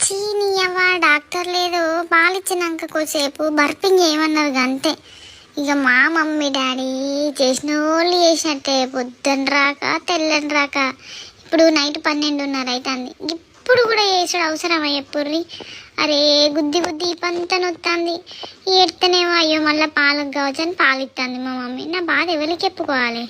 చీనియవ్వ doctor లేదు, పాలిచ్చినాక కొద్దిసేపు burping ఏమన్నారు అంతే. ఇక మా మమ్మీ డాడీ చేసిన వాళ్ళు చేసినట్టే, పొద్దున్న రాక తెల్లని రాక. ఇప్పుడు నైట్ 12:30 అవుతుంది, ఇప్పుడు కూడా చేసుడు అవసరమా చెప్పుర్రి? అరే గుద్ది గుద్ది పంత నొత్తాంది, ఏడ్తనేమో అయ్యో మళ్ళీ పాలకు కావచ్చు అని పాలిస్తుంది మా మమ్మీ. నా బాధ ఎవరికి చెప్పుకోవాలి?